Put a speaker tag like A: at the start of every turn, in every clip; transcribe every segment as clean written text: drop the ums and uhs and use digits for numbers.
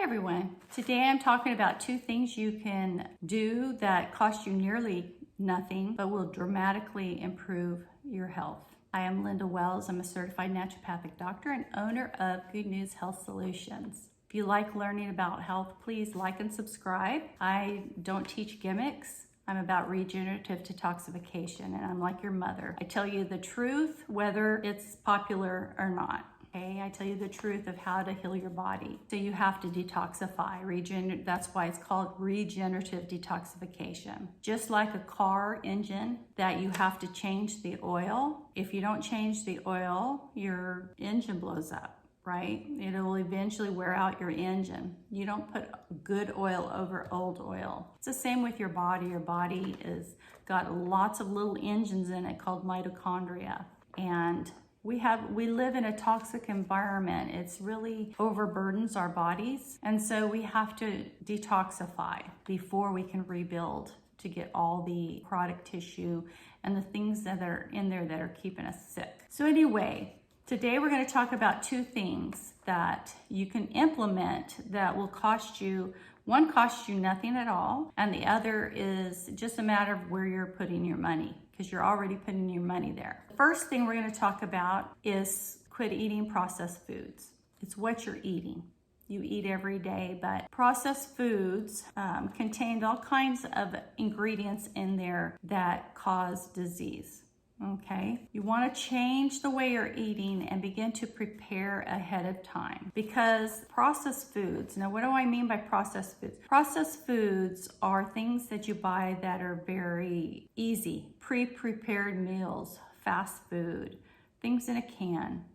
A: everyone. Today I'm talking about two things you can do that cost you nearly nothing but will dramatically improve your health. I am Linda Wells. I'm a certified naturopathic doctor and owner of Good News Health Solutions. If you like learning about health, please like and subscribe. I don't teach gimmicks. I'm about regenerative detoxification, and I'm like your mother. I tell you the truth, whether it's popular or not. Okay, I tell you the truth of how to heal your body. So you have to detoxify, that's why it's called regenerative detoxification. Just like a car engine that you have to change the oil. If you don't change the oil, your engine blows up, right? It'll eventually wear out your engine. You don't put good oil over old oil. It's the same with your body. Your body is got lots of little engines in it called mitochondria. And we live in a toxic environment. It's really overburdens our bodies. And so we have to detoxify before we can rebuild to get all the necrotic tissue and the things that are in there that are keeping us sick. So anyway, today we're going to talk about two things that you can implement that will cost you, one costs you nothing at all, and the other is just a matter of where you're putting your money, because you're already putting your money there. The first thing we're going to talk about is quit eating processed foods. It's what you're eating. You eat every day, but processed foods contain all kinds of ingredients in there that cause disease. Okay, you want to change the way you're eating and begin to prepare ahead of time, because processed foods, now what do I mean by processed foods? Processed foods are things that you buy that are very easy, pre-prepared meals, fast food, things in a can,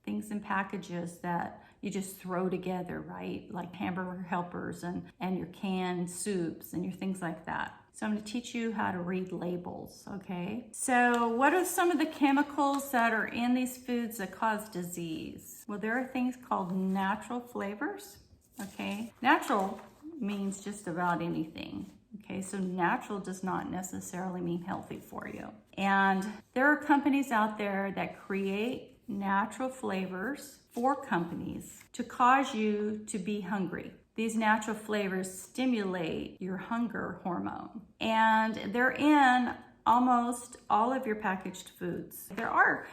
A: things in packages that you just throw together, right? Like Hamburger Helpers and your canned soups and your things like that. So I'm going to teach you how to read labels, okay? So what are some of the chemicals that are in these foods that cause disease? Well, there are things called natural flavors, okay? Natural means just about anything, okay? So natural does not necessarily mean healthy for you. And there are companies out there that create natural flavors for companies to cause you to be hungry. These natural flavors stimulate your hunger hormone, and they're in almost all of your packaged foods. There are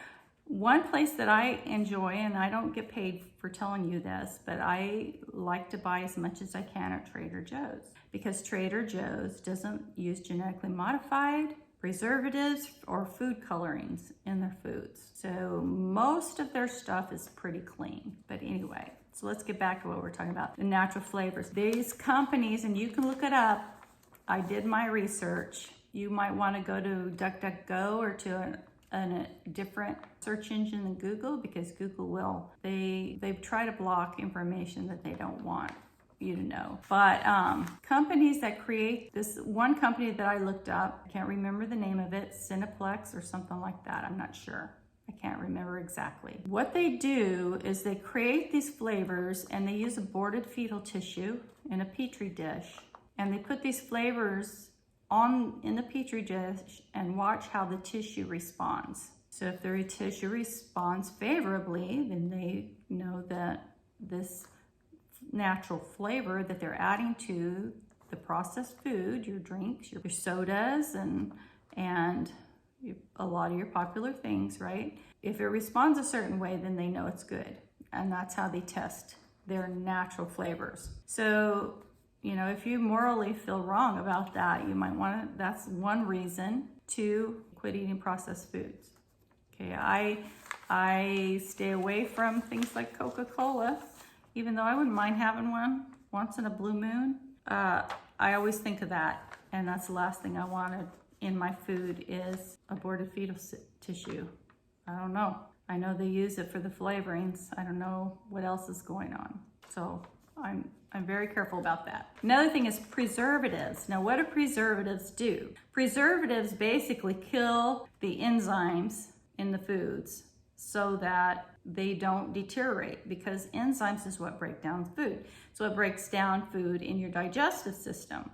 A: one place that I enjoy, and I don't get paid for telling you this, but I like to buy as much as I can at Trader Joe's, because Trader Joe's doesn't use genetically modified preservatives or food colorings in their foods. So most of their stuff is pretty clean. But anyway, so let's get back to what we're talking about, the natural flavors. These companies, and you can look it up, I did my research. You might want to go to DuckDuckGo or to a different search engine than Google, because Google will, they try to block information that they don't want you to know. But companies that create this, one company that I looked up, I can't remember the name of it, Cineplex or something like that, I'm not sure. I can't remember exactly. What they do is they create these flavors, and they use aborted fetal tissue in a petri dish, and they put these flavors in the petri dish and watch how the tissue responds. So if the tissue responds favorably, then they know that this natural flavor that they're adding to the processed food, your drinks, your sodas, and a lot of your popular things, right? If it responds a certain way, then they know it's good. And that's how they test their natural flavors. So, you know, if you morally feel wrong about that, you might want to, that's one reason to quit eating processed foods. Okay, I stay away from things like Coca-Cola, even though I wouldn't mind having one once in a blue moon. I always think of that, and that's the last thing I wanted in my food is aborted fetal tissue. I don't know. I know they use it for the flavorings. I don't know what else is going on. So I'm very careful about that. Another thing is preservatives. Now, what do preservatives do? Preservatives basically kill the enzymes in the foods so that they don't deteriorate, because enzymes is what break down food. So it breaks down food in your digestive system.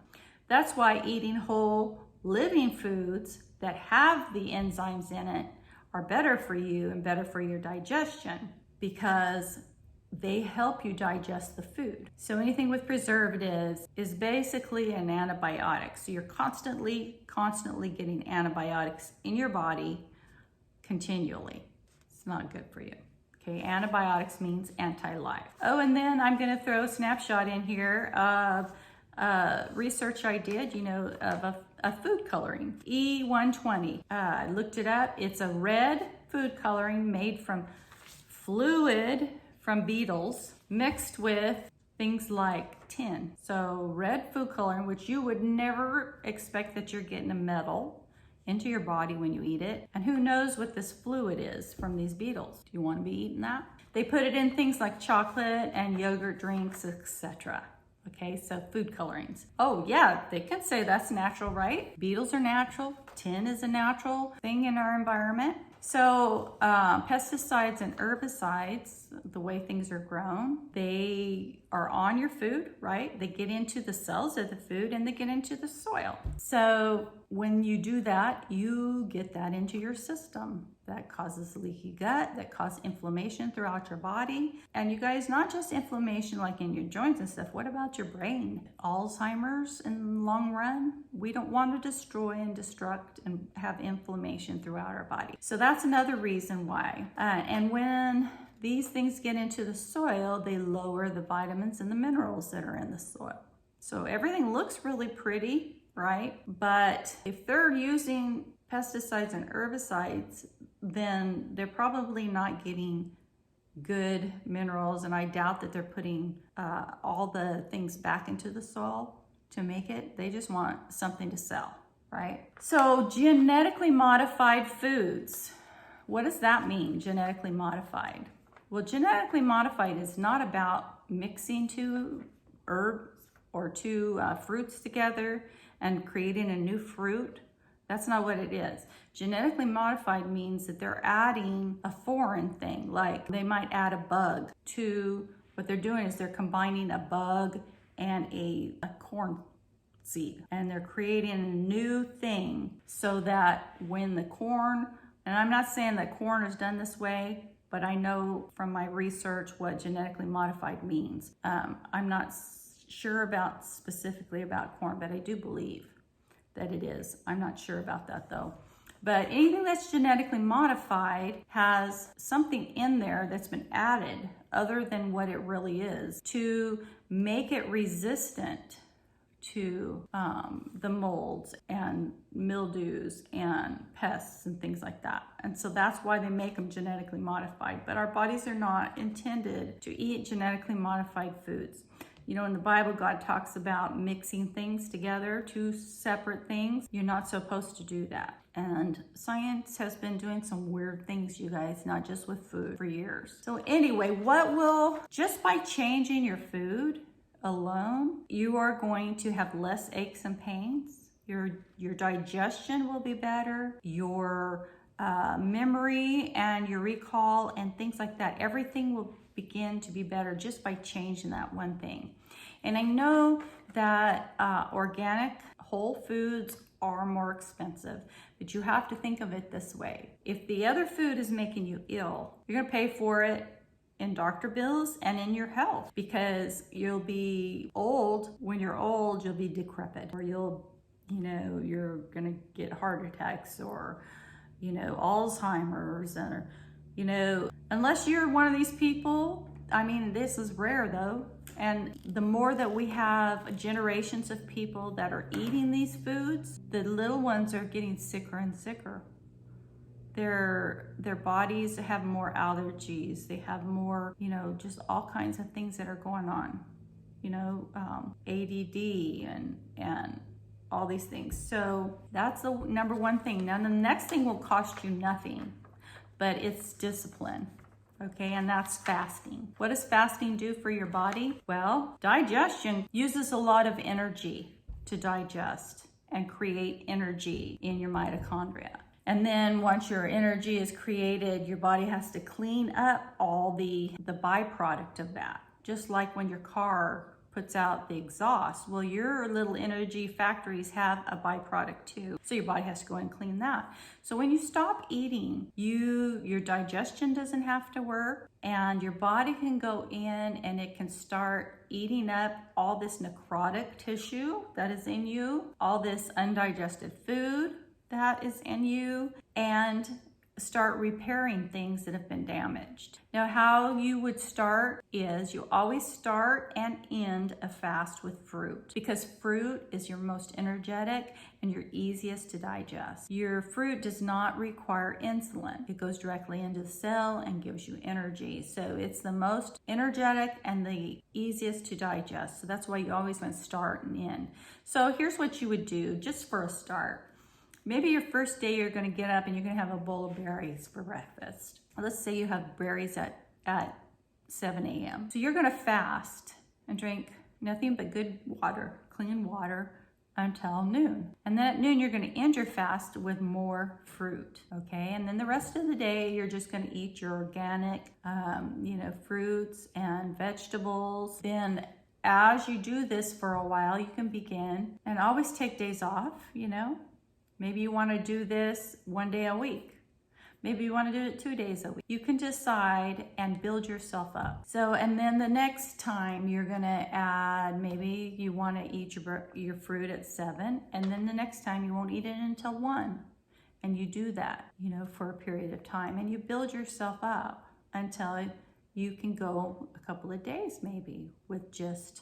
A: That's why eating whole living foods that have the enzymes in it are better for you and better for your digestion, because they help you digest the food. So anything with preservatives is basically an antibiotic. So you're constantly getting antibiotics in your body continually. It's not good for you. Okay, antibiotics means anti-life. Oh, and then I'm gonna throw a snapshot in here of research I did, of a food coloring, E120. I looked it up. It's a red food coloring made from fluid from beetles mixed with things like tin. So red food coloring, which you would never expect that you're getting a metal into your body when you eat it. And who knows what this fluid is from these beetles? Do you want to be eating that? They put it in things like chocolate and yogurt drinks, etc. Okay, so food colorings. Oh yeah, they can say that's natural, right? Beetles are natural. Tin is a natural thing in our environment. So pesticides and herbicides, the way things are grown, they are on your food, right? They get into the cells of the food and they get into the soil. So when you do that, you get that into your system. That causes leaky gut, that causes inflammation throughout your body. And you guys, not just inflammation like in your joints and stuff, what about your brain? Alzheimer's in the long run? We don't want to destroy and destruct and have inflammation throughout our body. So that's another reason why. And when these things get into the soil, they lower the vitamins and the minerals that are in the soil. So everything looks really pretty, right? But if they're using pesticides and herbicides, then they're probably not getting good minerals, and I doubt that they're putting all the things back into the soil to make it. They just want something to sell, right? So genetically modified foods, what does that mean, genetically modified? Well, genetically modified is not about mixing two herbs or two fruits together and creating a new fruit. That's not what it is. Genetically modified means that they're adding a foreign thing, like they might add a bug to what they're doing is they're combining a bug and a corn seed, and they're creating a new thing so that when the corn, and I'm not saying that corn is done this way, but I know from my research what genetically modified means. I'm not sure about specifically about corn, but I do believe that it is. I'm not sure about that though. But anything that's genetically modified has something in there that's been added other than what it really is to make it resistant to the molds and mildews and pests and things like that. And so that's why they make them genetically modified. But our bodies are not intended to eat genetically modified foods. You know, in the Bible, God talks about mixing things together, two separate things. You're not supposed to do that. And science has been doing some weird things, you guys, not just with food, for years. So anyway, just by changing your food alone, you are going to have less aches and pains. Your digestion will be better. Your memory and your recall and things like that, everything will begin to be better just by changing that one thing. And I know that organic whole foods are more expensive, but you have to think of it this way. If the other food is making you ill, you're gonna pay for it in doctor bills and in your health, because you'll be old. When you're old, you'll be decrepit, or you're gonna get heart attacks or Alzheimer's, or unless you're one of these people. I mean, this is rare though. And the more that we have generations of people that are eating these foods, the little ones are getting sicker and sicker. Their bodies have more allergies. They have more, just all kinds of things that are going on, ADD and all these things. So that's the number one thing. Now the next thing will cost you nothing, but it's discipline. Okay, and that's fasting. What does fasting do for your body? Well, digestion uses a lot of energy to digest and create energy in your mitochondria. And then once your energy is created, your body has to clean up all the byproduct of that. Just like when your car puts out the exhaust. Well, your little energy factories have a byproduct too. So your body has to go and clean that. So when you stop eating, your digestion doesn't have to work, and your body can go in and it can start eating up all this necrotic tissue that is in you, all this undigested food that is in you, and start repairing things that have been damaged. Now, how you would start is you always start and end a fast with fruit, because fruit is your most energetic and your easiest to digest. Your fruit does not require insulin. It goes directly into the cell and gives you energy. So it's the most energetic and the easiest to digest. So that's why you always want to start and end. So here's what you would do just for a start. Maybe your first day you're going to get up and you're going to have a bowl of berries for breakfast. Let's say you have berries at 7 a.m. So you're going to fast and drink nothing but good water, clean water, until noon. And then at noon you're going to end your fast with more fruit, okay? And then the rest of the day you're just going to eat your organic, fruits and vegetables. Then as you do this for a while, you can begin, and always take days off, Maybe you want to do this 1 day a week. Maybe you want to do it 2 days a week. You can decide and build yourself up. So, and then the next time you're going to add, maybe you want to eat your fruit at 7, and then the next time you won't eat it until 1. And you do that, for a period of time, and you build yourself up until you can go a couple of days maybe with just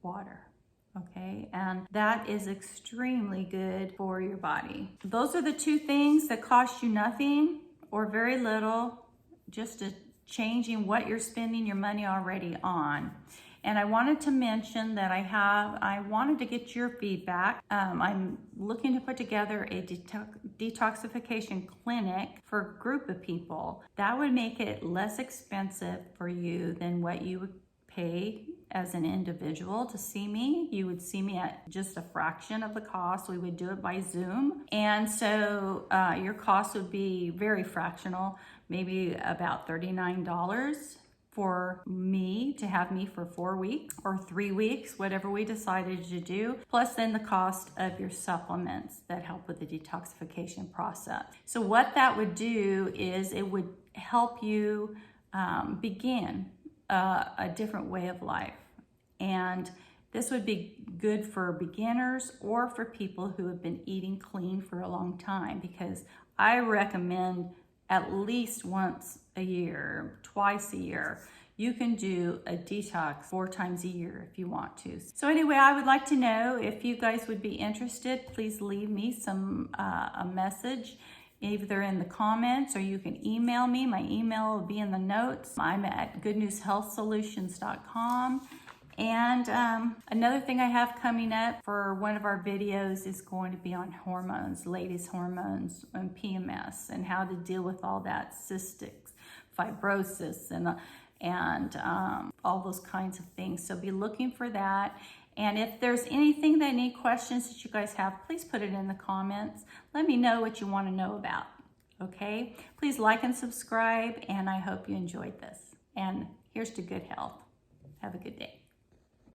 A: water. Okay, and that is extremely good for your body. Those are the 2 things that cost you nothing or very little, just changing what you're spending your money already on. And I wanted to mention that I wanted to get your feedback. I'm looking to put together a detoxification clinic for a group of people. That would make it less expensive for you than what you would pay as an individual to see me. You would see me at just a fraction of the cost. We would do it by Zoom. And so your cost would be very fractional, maybe about $39 for me to have me for 4 weeks or 3 weeks, whatever we decided to do, plus then the cost of your supplements that help with the detoxification process. So what that would do is it would help you begin a different way of life. And this would be good for beginners or for people who have been eating clean for a long time, because I recommend at least once a year, twice a year. You can do a detox 4 times a year if you want to. So anyway, I would like to know if you guys would be interested. Please leave me a message, either in the comments or you can email me. My email will be in the notes. I'm at goodnewshealthsolutions.com. And another thing I have coming up for one of our videos is going to be on hormones, ladies' hormones and PMS, and how to deal with all that cystic fibrosis and all those kinds of things. So be looking for that. And if there's anything that any questions that you guys have, please put it in the comments. Let me know what you want to know about, okay? Please like and subscribe, and I hope you enjoyed this. And here's to good health. Have a good day.